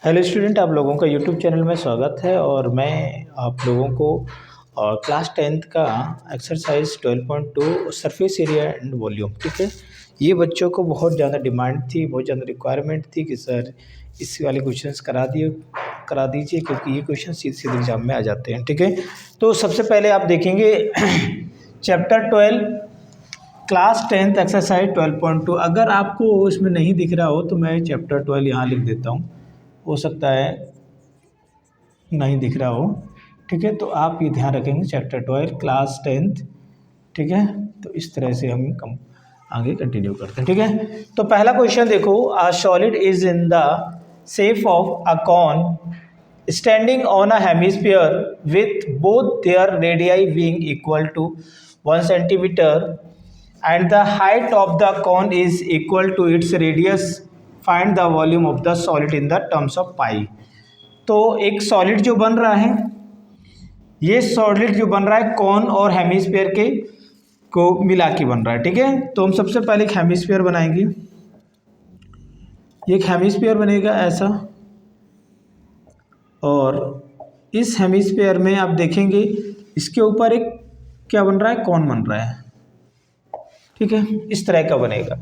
Hello student, आप लोगों का यूट्यूब चैनल में स्वागत है। और मैं आप लोगों को क्लास 10th का exercise 12.2 surface area and volume, ठीक है, ये बच्चों को बहुत ज़्यादा डिमांड थी, बहुत ज़्यादा रिक्वायरमेंट थी कि सर इस वाले क्वेश्चंस करा दीजिए क्योंकि ये क्वेश्चन सीधे सीधे एग्जाम में आ जाते हैं। ठीक है, तो सबसे पहले आप देखेंगे चैप्टर 12 क्लास 10th एक्सरसाइज 12.2। अगर आपको इसमें नहीं दिख रहा हो तो मैं चैप्टर 12 यहाँ लिख देता हूँ, हो सकता है नहीं दिख रहा हो। ठीक है, तो आप ये ध्यान रखेंगे चैप्टर 12 क्लास 10th। ठीक है, तो इस तरह से हम आगे कंटिन्यू करते हैं। ठीक है, तो पहला क्वेश्चन देखो, a solid is in the shape of a cone standing on a hemisphere with both their radii being equal to 1 centimetre and the height of the cone is equal to its radius. Find the volume of the solid in the terms of pi. तो एक solid जो बन रहा है, ये solid जो बन रहा है कॉन और हेमिस्फीयर के को मिला के बन रहा है। ठीक है, तो हम सबसे पहले एक हेमिस्फीयर बनाएंगे। ये एक हेमिस्फीयर बनेगा ऐसा, और इस हेमिस्फीयर में आप देखेंगे इसके ऊपर एक क्या बन रहा है, कॉन बन रहा है। ठीक है, इस तरह का बनेगा।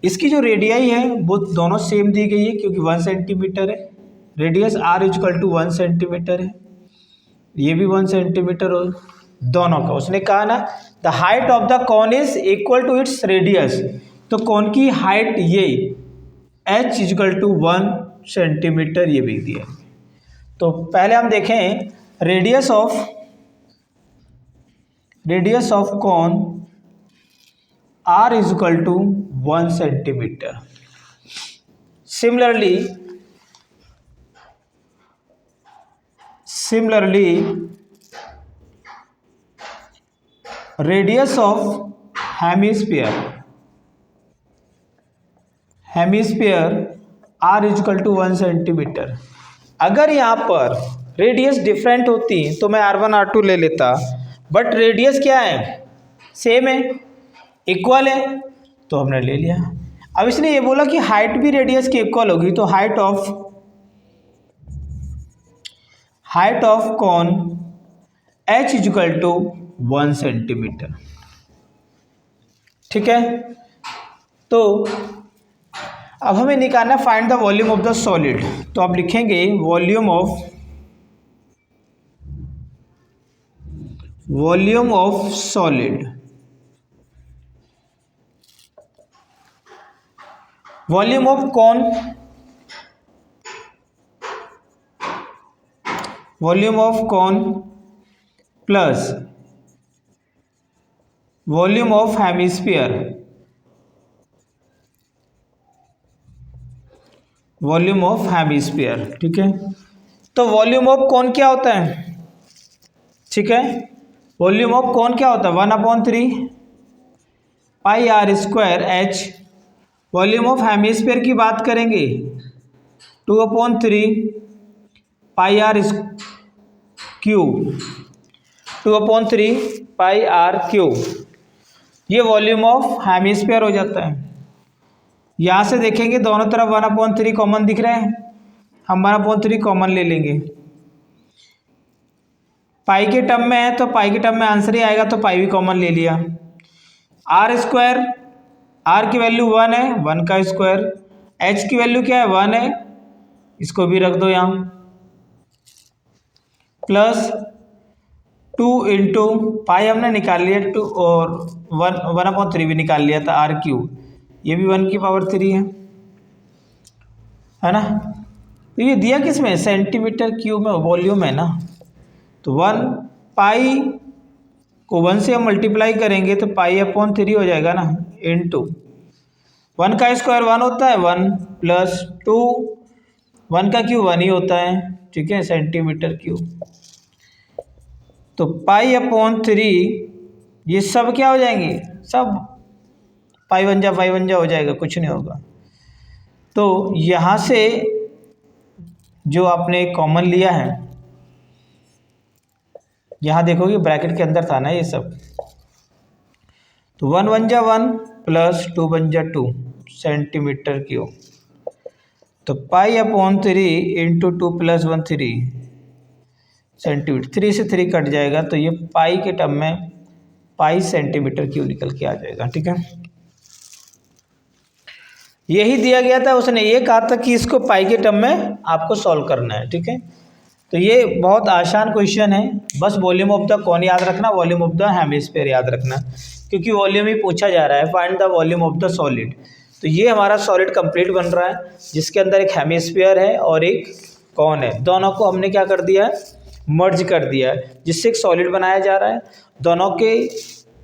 इसकी जो रेडियाई है वो दोनों सेम दी गई है क्योंकि 1 सेंटीमीटर है, radius r equal to 1 centimetre है, ये भी 1 सेंटीमीटर हो दोनों का। उसने कहा ना the height of the cone is equal to its radius, तो कॉन की हाइट ये h इक्वल टू 1 सेंटीमीटर ये भी दिया है। तो पहले हम देखें radius of cone r is equal to 1 centimetre. Similarly, radius of hemisphere r is equal to 1 centimetre. अगर यहाँ पर रेडियस डिफरेंट होती तो मैं r1 r2 ले लेता, बट रेडियस क्या है, सेम है, इक्वल है, तो हमने ले लिया। अब इसने ये बोला कि हाइट भी रेडियस की इक्वल होगी, तो height of cone h equal to 1 centimetre. ठीक है, तो अब हमें निकालना find the volume of the solid. तो आप लिखेंगे volume of solid. Volume of cone plus volume of hemisphere. ठीक है, तो वॉल्यूम ऑफ कॉन क्या होता है, ठीक है, वॉल्यूम ऑफ कॉन क्या होता है 1/3 पाई r square h। Volume of hemisphere की बात करेंगे 2/3 पाई r क्यूब, 2/3 पाई r क्यूब। ये वॉल्यूम ऑफ हेमिस्फीयर हो जाता है। यहाँ से देखेंगे दोनों तरफ 1/3 कॉमन दिख रहा है, हम 1/3 कॉमन ले लेंगे। पाई के टर्म में है तो पाई के टर्म में आंसर ही आएगा, तो पाई भी कॉमन ले लिया। r स्क्वायर, r की वैल्यू 1 है, 1 का स्क्वायर, h की वैल्यू क्या है 1 है, इसको भी रख दो यहाँ, प्लस 2 इंटू पाई हमने निकाल लिया 2 और 1/3 भी निकाल लिया था r क्यूब, ये भी 1/3 है ना। तो ये दिया किस में, सेंटीमीटर क्यूब में वॉल्यूम है ना, तो 1 पाई को 1 से हम मल्टीप्लाई करेंगे तो पाई/3 हो जाएगा ना, इंटू 1 का स्क्वायर 1 होता है, 1 प्लस 2, 1 का क्यूब 1 ही होता है, ठीक है, सेंटीमीटर क्यूब। तो पाई/3 ये सब क्या हो जाएंगे, सब पाई 1 जा हो जाएगा, कुछ नहीं होगा। तो यहाँ से जो आपने कॉमन लिया है, यहाँ देखोगे ब्रैकेट के अंदर था ना ये सब, तो 1 1 जा 1 प्लस 2 1 जा 2 सेंटीमीटर क्यूब। तो π/3 इंटू 2+1 3 सेंटीमीटर, 3 से 3 कट जाएगा तो ये पाई के टर्म में पाई सेंटीमीटर क्यूब निकल के आ जाएगा। ठीक है, यही दिया गया था, उसने ये कहा था कि इसको पाई के टर्म में आपको सॉल्व करना है। ठीक है, तो ये बहुत आसान क्वेश्चन है, बस वॉल्यूम ऑफ द कौन याद रखना, वॉल्यूम ऑफ द हेमिस्फीयर याद रखना, क्योंकि वॉल्यूम ही पूछा जा रहा है, find the volume of the solid. तो ये हमारा सॉलिड कंप्लीट बन रहा है, जिसके अंदर एक हेमिस्फीयर है और एक कौन है, दोनों को हमने क्या कर दिया है, मर्ज कर दिया है, जिससे एक सॉलिड बनाया जा रहा है। दोनों के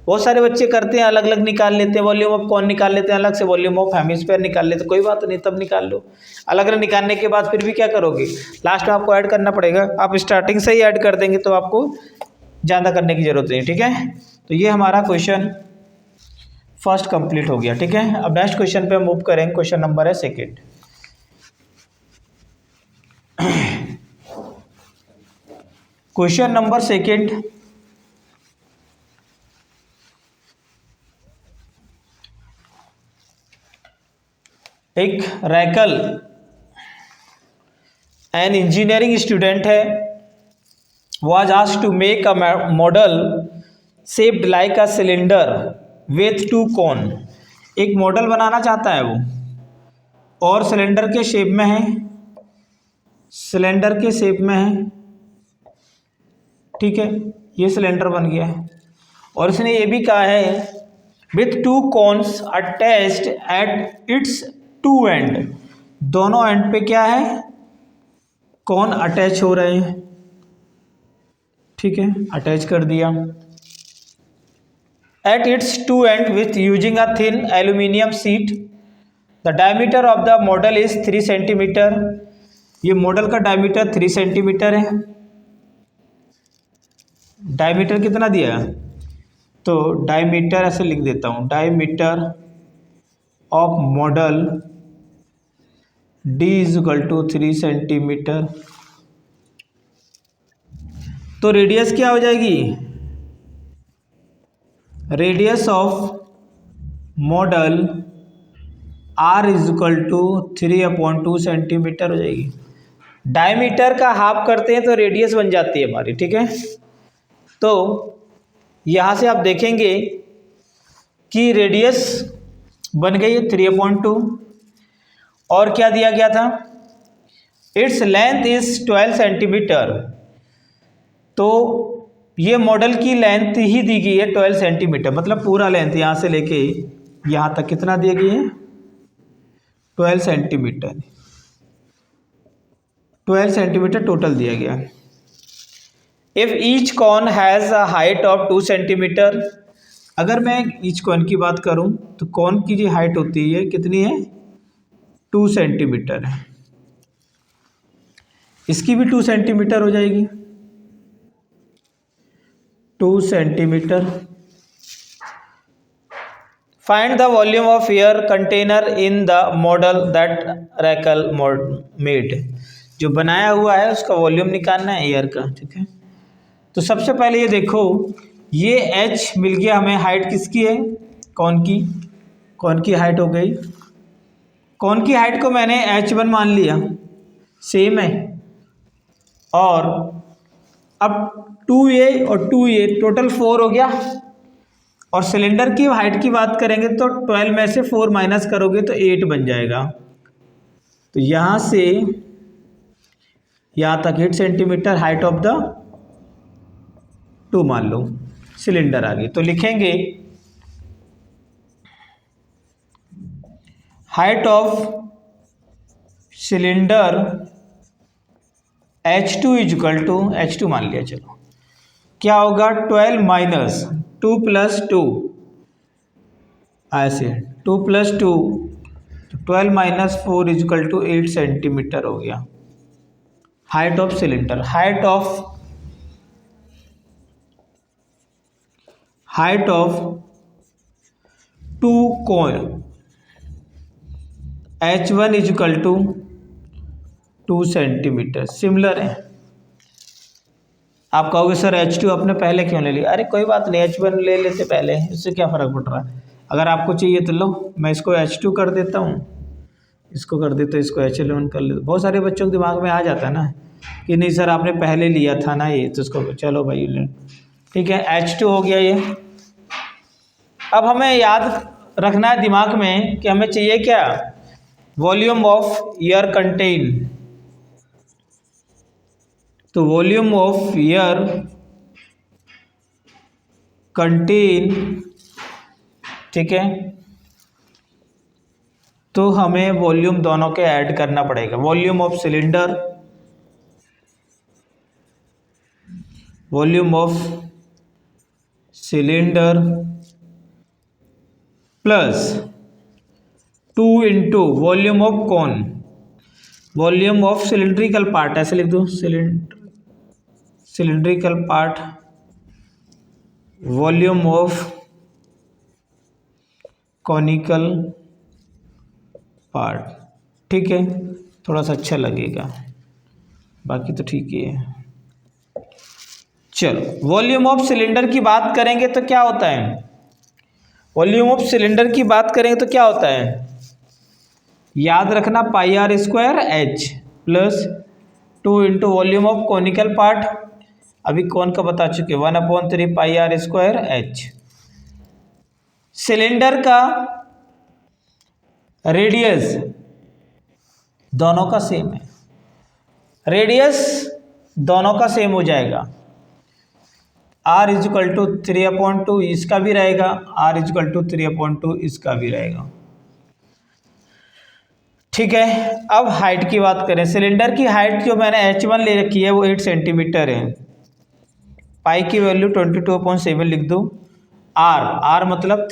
बहुत सारे बच्चे करते हैं, अलग अलग निकाल लेते हैं, वॉल्यूम ऑफ कौन निकाल लेते हैं अलग से, वॉल्यूम ऑफ हेमिस्फीयर निकाल लेते हैं, कोई बात नहीं, तब निकाल लो। अलग अलग निकालने के बाद फिर भी क्या करोगे, लास्ट में आपको ऐड करना पड़ेगा, आप स्टार्टिंग से ही ऐड कर देंगे तो आपको ज़्यादा करने की जरूरत नहीं। ठीक है, तो ये हमारा क्वेश्चन फर्स्ट कंप्लीट हो गया। ठीक है, अब नेक्स्ट क्वेश्चन पे हम मूव करेंगे, क्वेश्चन नंबर है सेकेंड। क्वेश्चन नंबर सेकेंड, एक रैकल एन इंजीनियरिंग स्टूडेंट है, was asked to make a model shaped like a cylinder with two cone। एक मॉडल बनाना चाहता है वो, और सिलेंडर के शेप में है, सिलेंडर के शेप में है। ठीक है, ये सिलेंडर बन गया है, और इसने ये भी कहा है with two cones attached at its two end, दोनों एंड पे क्या है, कॉन अटैच हो रहे हैं। ठीक है, अटैच कर दिया। At its two end with using a thin aluminium sheet, the diameter of the model is 3 centimetre. ये मॉडल का डायमीटर 3 सेंटीमीटर है। डायमीटर कितना दिया है, तो डायमीटर ऐसे लिख देता हूँ, diameter of model D is equal to 3 centimetre. तो रेडियस क्या हो जाएगी, radius of model r is equal to 3/2 centimetre हो जाएगी। डायमीटर का हाफ करते हैं तो रेडियस बन जाती है हमारी। ठीक है, तो यहाँ से आप देखेंगे कि रेडियस बन गई है 3/2, और क्या दिया गया था, इट्स लेंथ इज 12 सेंटीमीटर। तो ये मॉडल की लेंथ ही दी गई है 12 सेंटीमीटर, मतलब पूरा लेंथ यहाँ से लेके यहाँ तक कितना दिया गई है, 12 सेंटीमीटर, 12 सेंटीमीटर टोटल दिया गया है। If each cone has a height of 2 centimetre, अगर मैं ईच कॉन की बात करूं तो कॉन की जो हाइट होती है कितनी है, 2 सेंटीमीटर है, इसकी भी 2 सेंटीमीटर हो जाएगी, 2 centimetre. Find the volume of air container in the model that Rachel made, जो बनाया हुआ है उसका वॉल्यूम निकालना है एयर का। ठीक है, तो सबसे पहले ये देखो, ये h मिल गया हमें, हाइट किसकी है, कौन की, कौन की हाइट हो गई, कौन की हाइट को मैंने h1 मान लिया, सेम है, और अब 2a और 2a टोटल 4 हो गया, और सिलेंडर की हाइट की बात करेंगे तो 12 में से 4 माइनस करोगे तो 8 बन जाएगा। तो यहाँ से यहाँ तक 8 सेंटीमीटर हाइट ऑफ द 2 मान लो, सिलेंडर आ गई। तो लिखेंगे height of cylinder h2 is equal to, h2 मान लिया, चलो क्या होगा, 12 माइनस 2 प्लस 2, ऐसे 2 plus 2, 12 minus 4 is equal to 8 centimetre हो गया height of cylinder. Height of 2 cone h1 is equal to 2 centimetre, similar है। आप कहोगे सर h2 आपने पहले क्यों ले लिया, अरे कोई बात नहीं, h1 ले लेते पहले, इससे क्या फ़र्क पड़ रहा है। अगर आपको चाहिए तो लो, मैं इसको h2 कर देता हूँ, इसको कर दे तो इसको H11 कर ले। बहुत सारे बच्चों के दिमाग में आ जाता है ना कि नहीं सर आपने पहले लिया था ना ये, तो इसको चलो भाई ले। ठीक है, H2 हो गया ये। अब हमें याद रखना है दिमाग में कि हमें चाहिए क्या, वॉल्यूम ऑफ एयर कंटेन। तो वॉल्यूम ऑफ एयर कंटेन, ठीक है, तो हमें वॉल्यूम दोनों के ऐड करना पड़ेगा। Volume of cylinder, volume of cylinder plus 2 into volume of कौन, वॉल्यूम ऑफ सिलेंड्रिकल पार्ट, ऐसे लिख दो, cylindrical part, volume of conical part. ठीक है, थोड़ा सा अच्छा लगेगा, बाकी तो ठीक ही है। चलो, वॉल्यूम ऑफ सिलेंडर की बात करेंगे तो क्या होता है, वॉल्यूम ऑफ सिलेंडर की बात करेंगे तो क्या होता है, याद रखना pi r square h plus 2 into volume of conical part, अभी कौन का बता चुके, 1/3 pi r square h. Cylinder का रेडियस दोनों का सेम है, रेडियस दोनों का सेम हो जाएगा, r इजिकल टू 3/2 इसका भी रहेगा, r इजिकल टू 3/2 इसका भी रहेगा। ठीक है, अब हाइट की बात करें, सिलेंडर की हाइट जो मैंने h1 ले रखी है वो 8 सेंटीमीटर है, पाई की वैल्यू 22/7 लिख दो, r मतलब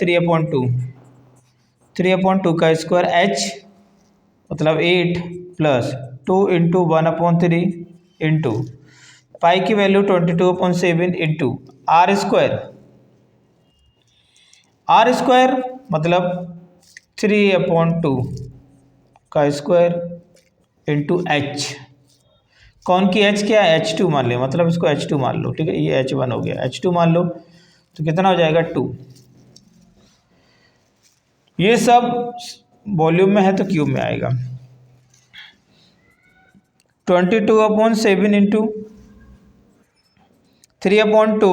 3/2 का स्क्वायर, h मतलब 8 प्लस 2 इंटू 1/3 इंटू पाई की वैल्यू 22/7 इंटू r स्क्वायर मतलब 3/2 का स्क्वायर इंटू h, कौन की h क्या है, H2 मान ले, मतलब इसको H2 मान लो। ठीक है, ये H1 हो गया, H2 मान लो तो कितना हो जाएगा 2। ये सब वॉल्यूम में है तो क्यूब में आएगा, 22/7 इंटू 3/2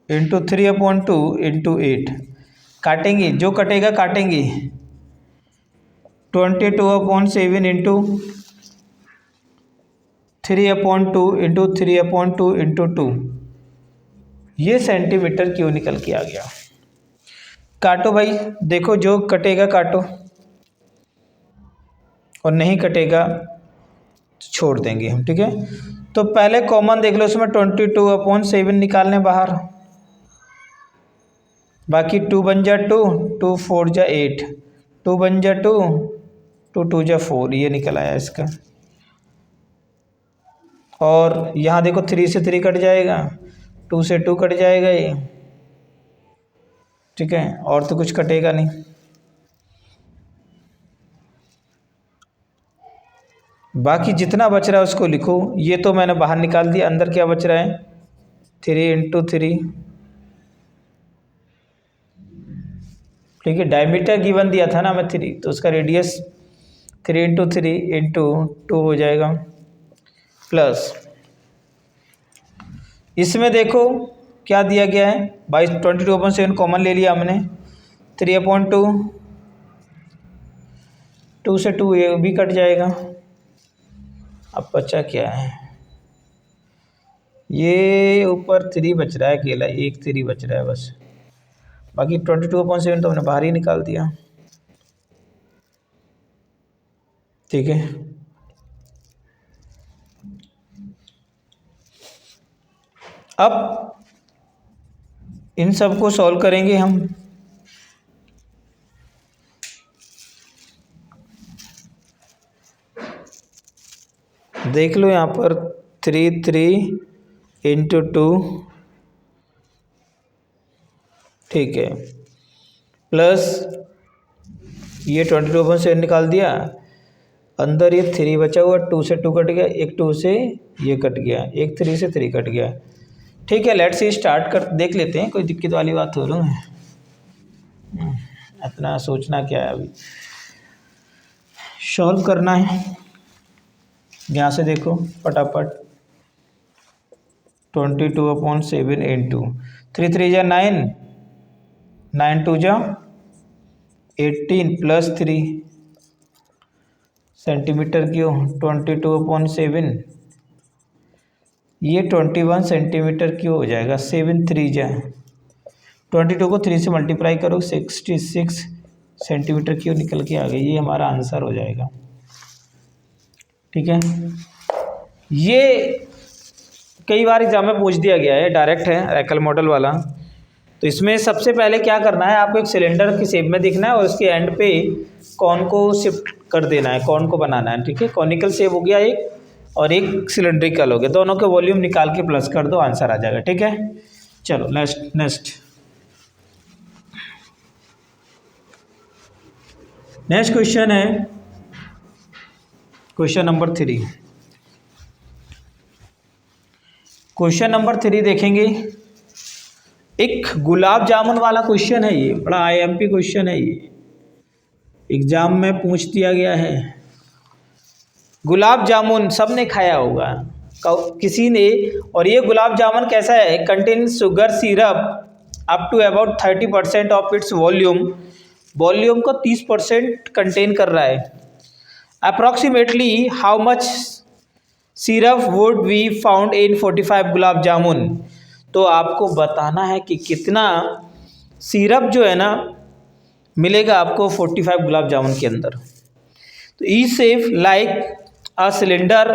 इंटू 3/2 इंटू 8, काटेंगे जो कटेगा काटेंगे, 22/7 इंटू 3/2 इंटू 3/2 इंटू 2, ये सेंटीमीटर क्यों निकल के आ गया। काटो भाई, देखो जो कटेगा काटो और नहीं कटेगा तो छोड़ देंगे हम। ठीक है, तो पहले कॉमन देख लो, उसमें 22/7 निकालने बाहर, बाकी 2 बन जा 2, 2 4 जा 8, 2 बन जा 2, 2 2 जा 4, ये निकल आया इसका। और यहाँ देखो 3 से 3 कट जाएगा, 2 से 2 कट जाएगा ये। ठीक है, और तो कुछ कटेगा नहीं। बाकी जितना बच रहा है उसको लिखो, ये तो मैंने बाहर निकाल दिया, अंदर क्या बच रहा है 3 इंटू 3। ठीक है, डायमीटर गिवन दिया था ना मैं 3, तो उसका रेडियस 3 इंटू 3 इंटू 2 हो जाएगा, प्लस इसमें देखो क्या दिया गया है, 22/7 कॉमन ले लिया हमने, 3/2, 2 से 2 ये भी कट जाएगा। अब बचा क्या है, ये ऊपर 3 बच रहा है, अकेला एक 3 बच रहा है बस, बाकी 22/7 तो हमने बाहर ही निकाल दिया। ठीक है, अब इन सब को सॉल्व करेंगे हम। देख लो यहाँ पर 3 3 इंटू 2, ठीक है, प्लस ये 22/7 निकाल दिया, अंदर ये 3 बचा हुआ, 2 से 2 कट गया, एक 2 से ये कट गया, एक 3 से 3 कट गया। ठीक है, लेट्स से स्टार्ट कर देख लेते हैं, कोई दिक्कत वाली बात हो रही है, इतना सोचना क्या है अभी। सॉल्व करना है। यहाँ से देखो फटाफट, 22/7 इंटू 3 3 जा 9, 9 2 जा 18 प्लस 3 सेंटीमीटर क्यों 22/7, ये 21 सेंटीमीटर क्यों हो जाएगा। 7 3 जा 22 को 3 से मल्टीप्लाई करो 66 सेंटीमीटर क्यों निकल के आ गई। ये हमारा आंसर हो जाएगा। ठीक है, ये कई बार एग्जाम में पूछ दिया गया है, डायरेक्ट है रैकल मॉडल वाला। तो इसमें सबसे पहले क्या करना है, आपको एक सिलेंडर की शेप में दिखना है और उसके एंड पे कॉन को शिफ्ट कर देना है, कॉन को बनाना है। ठीक है, कॉनिकल शेप हो गया एक और एक सिलेंड्रिकल हो गया, दोनों के वॉल्यूम निकाल के प्लस कर दो, आंसर आ जाएगा। ठीक है, चलो नेक्स्ट क्वेश्चन है क्वेश्चन नंबर 3। क्वेश्चन नंबर 3 देखेंगे, एक गुलाब जामुन वाला क्वेश्चन है। ये बड़ा आईएमपी क्वेश्चन है, ये एग्जाम में पूछ दिया गया है। गुलाब जामुन सबने खाया होगा किसी ने, और ये गुलाब जामुन कैसा है, contain sugar syrup up to about 30% of its volume को 30% कंटेन कर रहा है। Approximately how much syrup would be found in 45 gulab jamun. तो आपको बताना है कि कितना सिरप जो है ना मिलेगा आपको 45 गुलाब जामुन के अंदर। तो ई shape like a cylinder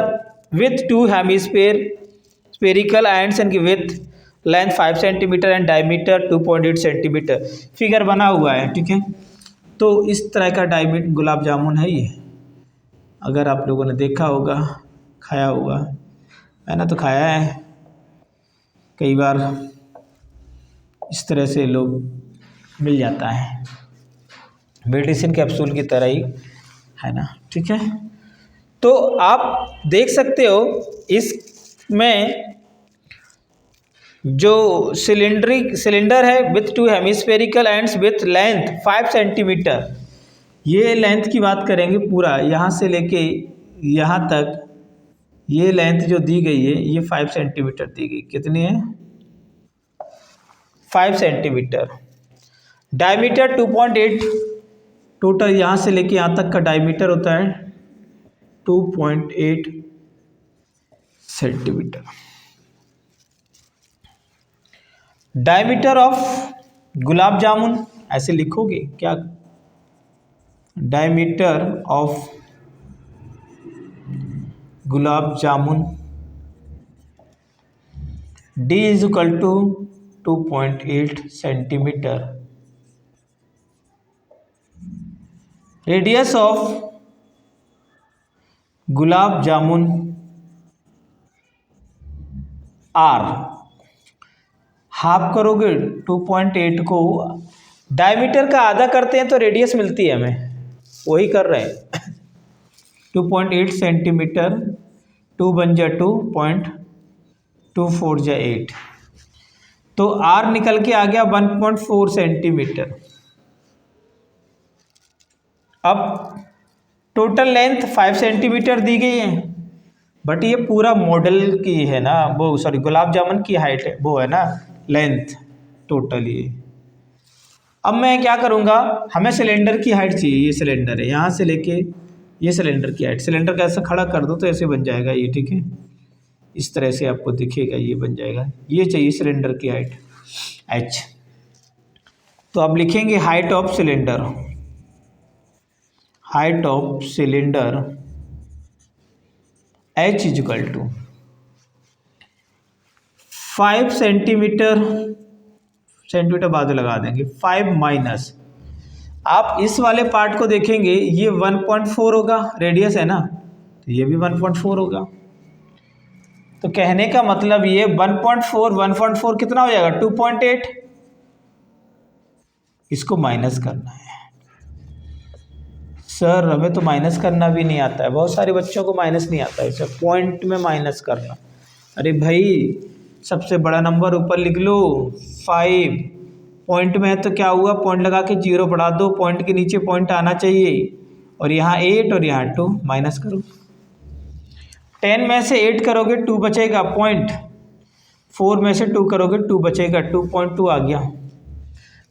with 2 hemisphere spherical ends and with length 5 centimetre and diameter 2.8 centimetre. Figure बना हुआ है। ठीक है, तो इस तरह का डायमीटर गुलाब जामुन है ये। अगर आप लोगों ने देखा होगा, खाया होगा, मैंने तो खाया है कई बार, इस तरह से लोग मिल जाता है, मेडिसिन कैप्सूल की तरह ही है ना। ठीक है, तो आप देख सकते हो इसमें जो सिलेंडर है with 2 hemispherical ends with length 5 centimetre. ये लेंथ की बात करेंगे, पूरा यहाँ से लेके यहाँ तक ये लेंथ जो दी गई है ये 5 सेंटीमीटर दी गई। कितनी है, 5 सेंटीमीटर। डायमीटर 2.8, टोटल यहाँ से लेके यहाँ तक का डायमीटर होता है 2.8 centimetre. Diameter of gulab jamun ऐसे लिखोगे क्या, diameter of gulab jamun D is equal to 2.8 centimetre. Radius of gulab jamun R, half करोगे 2.8 को, डायमीटर का आधा करते हैं तो रेडियस मिलती है हमें, वही कर रहे हैं। 2.8 सेंटीमीटर, 2 बन जा 2, 4 जा 8, तो R निकल के आ गया 1.4 सेंटीमीटर। अब टोटल लेंथ 5 सेंटीमीटर दी गई है, बट ये पूरा मॉडल की है ना, वो सॉरी गुलाब जामुन की हाइट है, वो है ना लेंथ टोटल ये। अब मैं क्या करूँगा, हमें सिलेंडर की हाइट चाहिए, ये सिलेंडर है, यहाँ से लेके ये सिलेंडर की हाइट, सिलेंडर का ऐसा खड़ा कर दो तो ऐसे बन जाएगा ये। ठीक है, इस तरह से आपको दिखेगा, ये बन जाएगा, ये चाहिए सिलेंडर की हाइट h। तो आप लिखेंगे height of cylinder, height of cylinder h is equal to 5 centimetre बाद लगा देंगे, 5 माइनस, आप इस वाले पार्ट को देखेंगे ये 1.4 होगा, रेडियस है ना, तो ये भी 1.4 होगा। तो कहने का मतलब ये 1.4 कितना हो जाएगा 2.8, इसको माइनस करना है। सर हमें तो माइनस करना भी नहीं आता है, बहुत सारे बच्चों को माइनस नहीं आता है, सर पॉइंट में माइनस करना। अरे भाई सबसे बड़ा नंबर ऊपर लिख लो 5, पॉइंट में है तो क्या हुआ, पॉइंट लगा के 0 बढ़ा दो, पॉइंट के नीचे पॉइंट आना चाहिए, और यहाँ 8 और यहाँ 2 माइनस करो। 10 में से 8 करोगे 2 बचेगा, 0.4 में से 2 करोगे 2 बचेगा, 2.2 आ गया।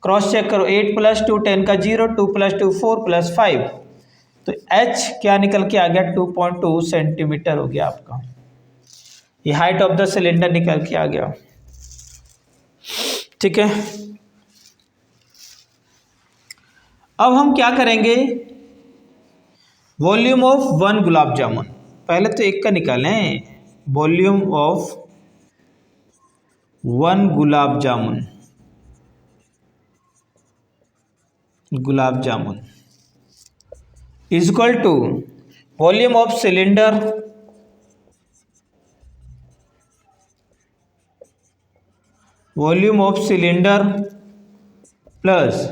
क्रॉस चेक करो, 8 + 2 10 का 0, 2 + 2 4 + 5, तो h क्या निकल के आ गया, 2.2 सेंटीमीटर हो गया आपका। ये हाइट ऑफ द सिलेंडर निकल के आ गया। ठीक है, अब हम क्या करेंगे, वॉल्यूम ऑफ 1 गुलाब जामुन। पहले तो एक का निकालें, volume of 1 gulab jamun, is equal to volume of cylinder plus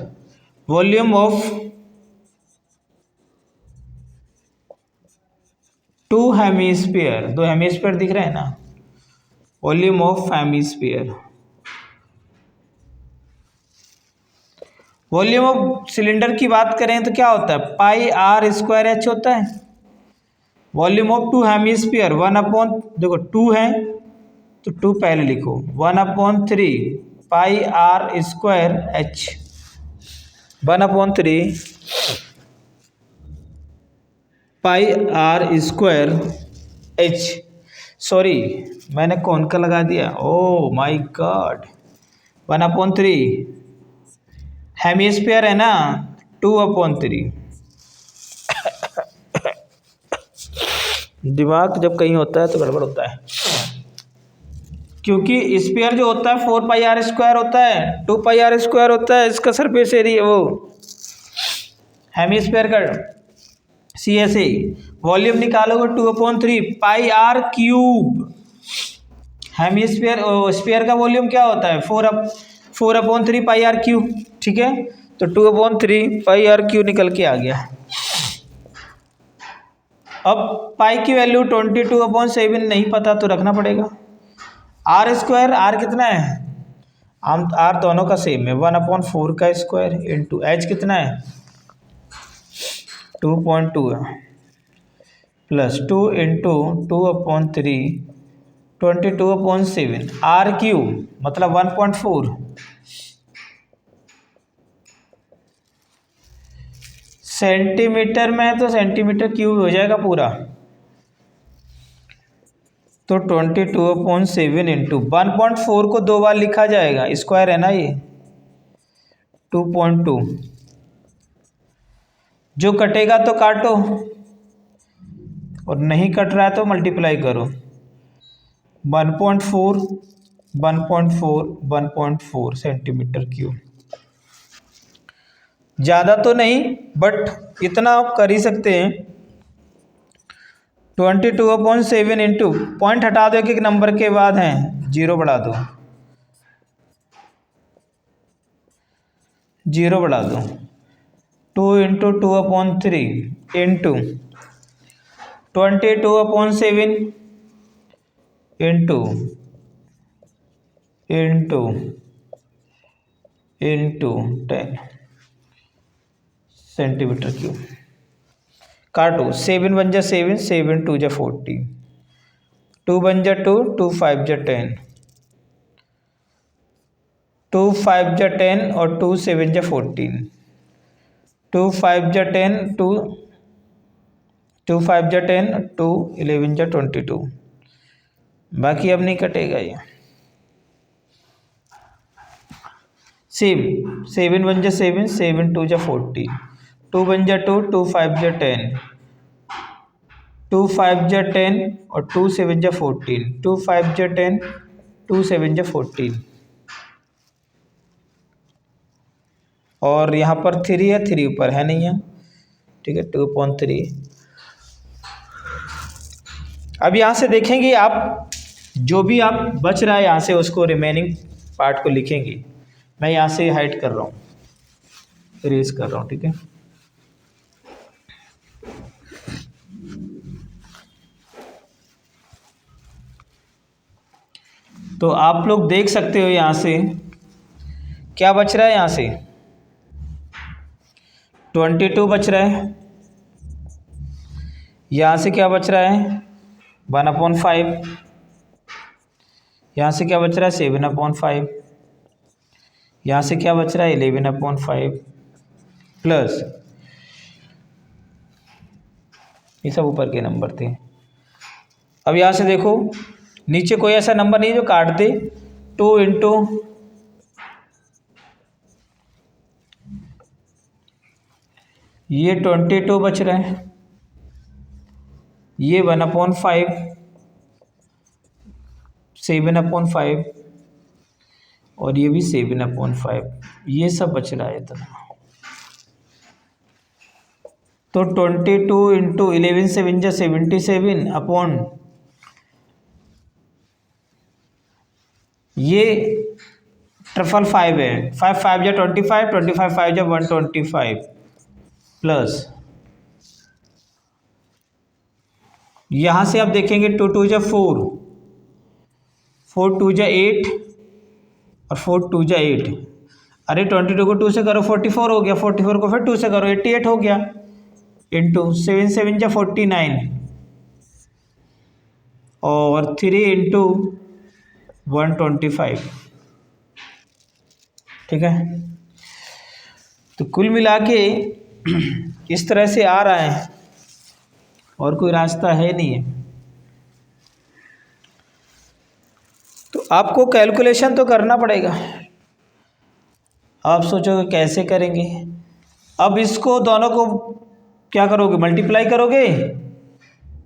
volume of 2 hemisphere. 2 hemisphere दिख रहे हैं ना, volume of hemisphere. Volume of cylinder की बात करें तो क्या होता है, πr²h होता है। वॉल्यूम ऑफ 2 हेमीस्फीयर 1/, देखो 2 है तो 2 पहले लिखो, 1/3 πr²h, 1/3 πr²h। सॉरी, मैंने कौन का लगा दिया, ओ माय गॉड। 1/3 हेमीस्फीयर है ना, 2/3। दिमाग जब कहीं होता है तो गड़बड़ होता है, क्योंकि स्फीयर जो होता है 4πr² होता है, 2πr² होता है इसका सरफेस एरिया, वो हेमीस्फीयर का CSA। वॉल्यूम निकालोगे 2/3 πr³। हेमीस्फीयर स्फीयर का वॉल्यूम क्या होता है, 4/3 πr³। ठीक है, तो 2/3 πr³ निकल के आ गया। अब पाई की वैल्यू 22/7 नहीं पता तो रखना पड़ेगा। r², r कितना है, हम r दोनों का सेम है, 1/4 का स्क्वायर इंटू h कितना है 2.2 है, प्लस 2 इंटू 2/3 22/7, r³ मतलब 1.4 सेंटीमीटर में, तो सेंटीमीटर क्यूब हो जाएगा पूरा, तो 22/7 इंटू 1.4 को 2 बार लिखा जाएगा, स्क्वायर है ना ये, 2.2। जो कटेगा तो काटो और नहीं कट रहा है तो मल्टीप्लाई करो। 1.4 1.4 1.4 सेंटीमीटर क्यूब। ज़्यादा तो नहीं बट इतना आप कर ही सकते हैं। 22/7 इंटू, पॉइंट हटा दो, एक नंबर के बाद हैं, 0 बढ़ा दो, 0 बढ़ा दो, 2 into 2/3 into 22/7 into into into 10 centimetre cube. काटो, 7 बन जा 7, 7 2 जा 40, 2 बन जा 2, 2 5 जा 10, 2 5 जा 10 और 2 7 जा 14, 2 5 जा 10, 2 5 जा 10, 2 11 जा 22। बाकी अब नहीं कटेगा ये। सेम, 7 बन जा 7, 7 2 जा 40, 2 बन जा 2, 2 5 जा 10, 2 5 जा 10 और 2 7 जा 14, 2 5 जा 10, 2 7 जा 14, और यहाँ पर 3 है, 3 ऊपर है नहीं है, ठीक है, 2.3। अब यहाँ से देखेंगे आप, जो भी आप बच रहा है यहाँ से उसको रिमेनिंग पार्ट को लिखेंगे। मैं यहाँ से हाइड कर रहा हूँ, इरेज कर रहा हूँ, ठीक है। तो आप लोग देख सकते हो यहाँ से क्या बच रहा है, यहाँ से 22 बच रहा है, यहाँ से क्या बच रहा है 1/5, यहाँ से क्या बच रहा है 7/5, यहाँ से क्या बच रहा है 11/5 प्लस ये सब ऊपर के नंबर थे। अब यहाँ से देखो नीचे कोई ऐसा नंबर नहीं जो काट दे। 2 इंटू ये 22 बच रहे हैं, ये 1/5 7/5 और ये भी 7/5, ये सब बच रहा है इतना। तो 22 इंटू 11 7 जा 77 अपॉन ये 555 है, 5 5 जा 25, 25 5 जा 125 प्लस यहाँ से आप देखेंगे 2 2 जा 4, 4 2 जा 8 और 4 2 जा 8। अरे 22 को 2 से करो 44 हो गया, 44 को फिर 2 से करो 88 हो गया, इंटू 7 7 जा 49 और 3 इंटू 125। ठीक है, तो कुल मिला के इस तरह से आ रहा है और कोई रास्ता है नहीं है। तो आपको कैलकुलेशन तो करना पड़ेगा। आप सोचोगे कैसे करेंगे। अब इसको दोनों को क्या करोगे, मल्टीप्लाई करोगे,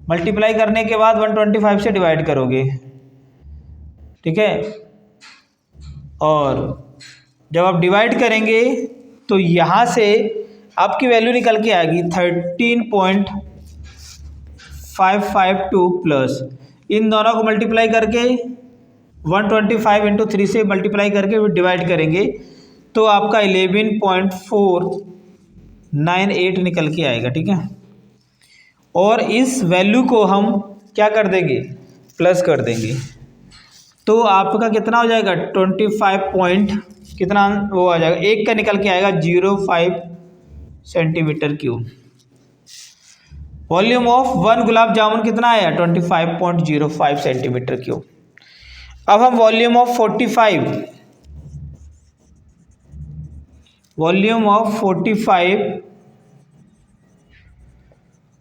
मल्टीप्लाई करने के बाद 125 से डिवाइड करोगे। ठीक है, और जब आप डिवाइड करेंगे तो यहाँ से आपकी वैल्यू निकल के आएगी 13.552 प्लस इन दोनों को मल्टीप्लाई करके 125 इंटू 3 से मल्टीप्लाई करके फिर डिवाइड करेंगे तो आपका 11.498 निकल के आएगा। ठीक है, और इस वैल्यू को हम क्या कर देंगे, प्लस कर देंगे, तो आपका कितना हो जाएगा 25 पॉइंट कितना वो आ जाएगा, एक का निकल के आएगा 05 centimetre cube. Volume of 1 gulab जामुन कितना आया 25.05 सेंटीमीटर क्यूब। अब हम वॉल्यूम ऑफ 45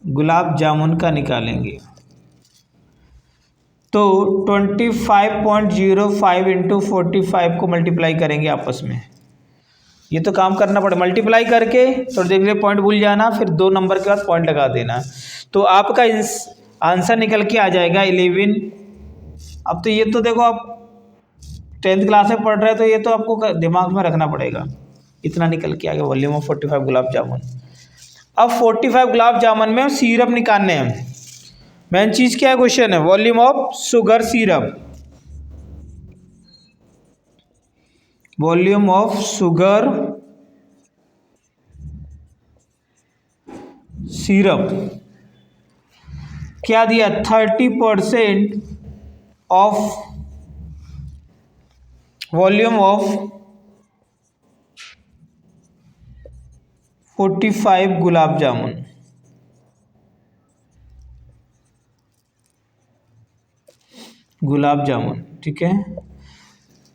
गुलाब जामुन का निकालेंगे तो 25.05 इंटू 45 को मल्टीप्लाई करेंगे आपस में। ये तो काम करना पड़े, मल्टीप्लाई करके थोड़ी देर के लिए पॉइंट भूल जाना, फिर 2 नंबर के बाद पॉइंट लगा देना, तो आपका आंसर निकल के आ जाएगा 11। अब तो ये तो देखो आप 10th क्लास में पढ़ रहे हैं तो ये तो आपको दिमाग में रखना पड़ेगा। इतना निकल के आ गया वॉल्यूम ऑफ 45 गुलाब जामुन। अब 45 गुलाब जामुन में सिरप निकालने हैं। मेन चीज़ क्या है, क्वेश्चन है volume of sugar syrup, volume of sugar syrup क्या दिया 30% ऑफ वॉल्यूम ऑफ 45 गुलाब जामुन। गुलाब जामुन ठीक है,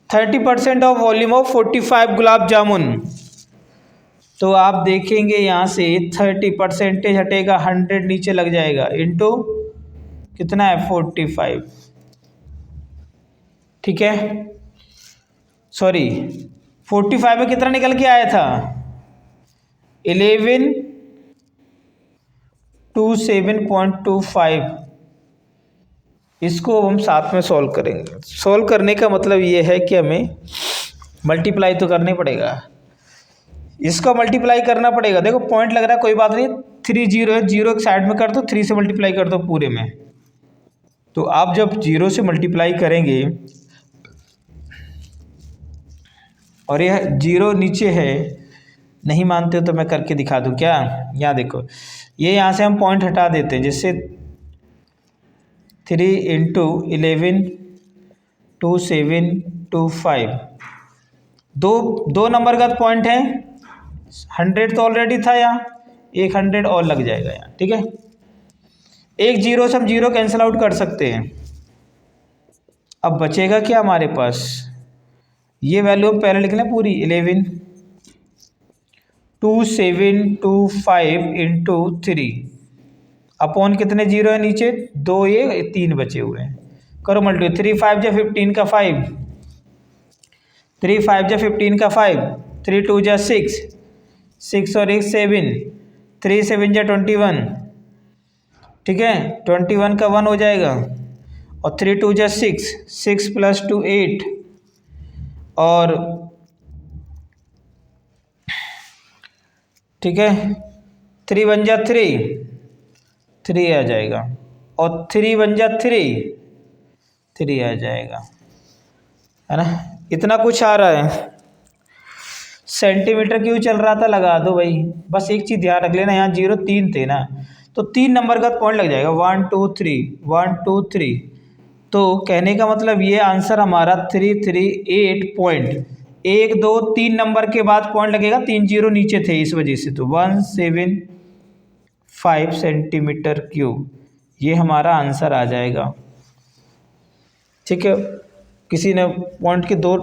30% of volume of 45 gulab jamun. तो आप देखेंगे यहाँ से 30% हटेगा, 100 नीचे लग जाएगा, इंटू कितना है 45। ठीक है, सॉरी 45 में कितना निकल के आया था 1127.25। इसको हम साथ में सॉल्व करेंगे। सॉल्व करने का मतलब ये है कि हमें मल्टीप्लाई तो करना पड़ेगा, इसको मल्टीप्लाई करना पड़ेगा। देखो पॉइंट लग रहा है, कोई बात नहीं, 3 0 है, 0 एक साइड में कर दो, 3 से मल्टीप्लाई कर दो पूरे में। तो आप जब 0 से मल्टीप्लाई करेंगे और यह 0 नीचे है, नहीं मानते हो तो मैं करके दिखा दूं क्या। यहाँ देखो, ये यहाँ से हम पॉइंट हटा देते हैं, जिससे 3 इंटू 112725 दो नंबर का पॉइंट है, 100 तो ऑलरेडी था यहाँ, एक 100 और लग जाएगा यहाँ। ठीक है, एक जीरो से हम जीरो कैंसिल आउट कर सकते हैं। अब बचेगा क्या हमारे पास, ये वैल्यू हम पहले लिख लें पूरी 11 2725 इंटू 3 अपॉन कितने जीरो है नीचे, 2 ये 3 बचे हुए हैं, करो मल्टी 3 5 जा 15 का 5, 3 5 जा 15 का 5, 3 2 जा 6, 6 और 1 7, 3 7 जा 21, ठीक है 21 का 1 हो जाएगा, और 3 2 जा 6, 6 प्लस 2 8, और ठीक है 3 1 जा 3, 3 आ जाएगा, और 3 1 जा 3, 3 आ जाएगा, है ना। इतना कुछ आ रहा है। सेंटीमीटर क्यों चल रहा था, लगा दो भाई, बस एक चीज़ ध्यान रख लेना, यहाँ 0 3 थे ना, तो 3 नंबर का पॉइंट लग जाएगा, 1 2 3 1 2 3, तो कहने का मतलब ये आंसर हमारा 3 3 8 पॉइंट, 1 2 3 नंबर के बाद पॉइंट लगेगा, 3 जीरो नीचे थे इस वजह से, तो 175 सेंटीमीटर क्यूब ये हमारा आंसर आ जाएगा। ठीक है, किसी ने पॉइंट के 2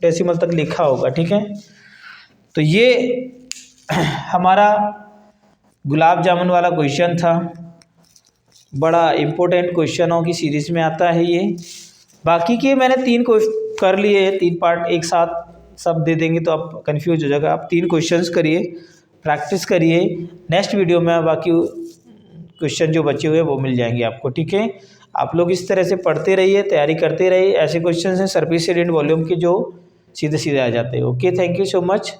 डेसिमल तक लिखा होगा, ठीक है। तो ये हमारा गुलाब जामुन वाला क्वेश्चन था, बड़ा इम्पोर्टेंट क्वेश्चनों की सीरीज़ में आता है ये। बाकी के मैंने 3 कर लिए, 3 पार्ट एक साथ सब दे देंगे तो आप कंफ्यूज हो जाएगा। आप 3 क्वेश्चंस करिए, प्रैक्टिस करिए, नेक्स्ट वीडियो में बाकी क्वेश्चन जो बचे हुए वो मिल जाएंगे आपको, ठीक है। आप लोग इस तरह से पढ़ते रहिए, तैयारी करते रहिए, ऐसे क्वेश्चन हैं सरफेस एरिया एंड वॉल्यूम के जो सीधे सीधे आ जाते हैं। Okay, thank you so much.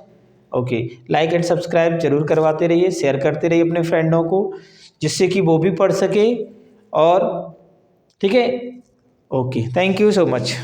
Okay, like and subscribe जरूर करवाते रहिए, शेयर करते रहिए अपने फ्रेंडों को, जिससे कि वो भी पढ़ सके, और ठीक है। Okay, thank you so much.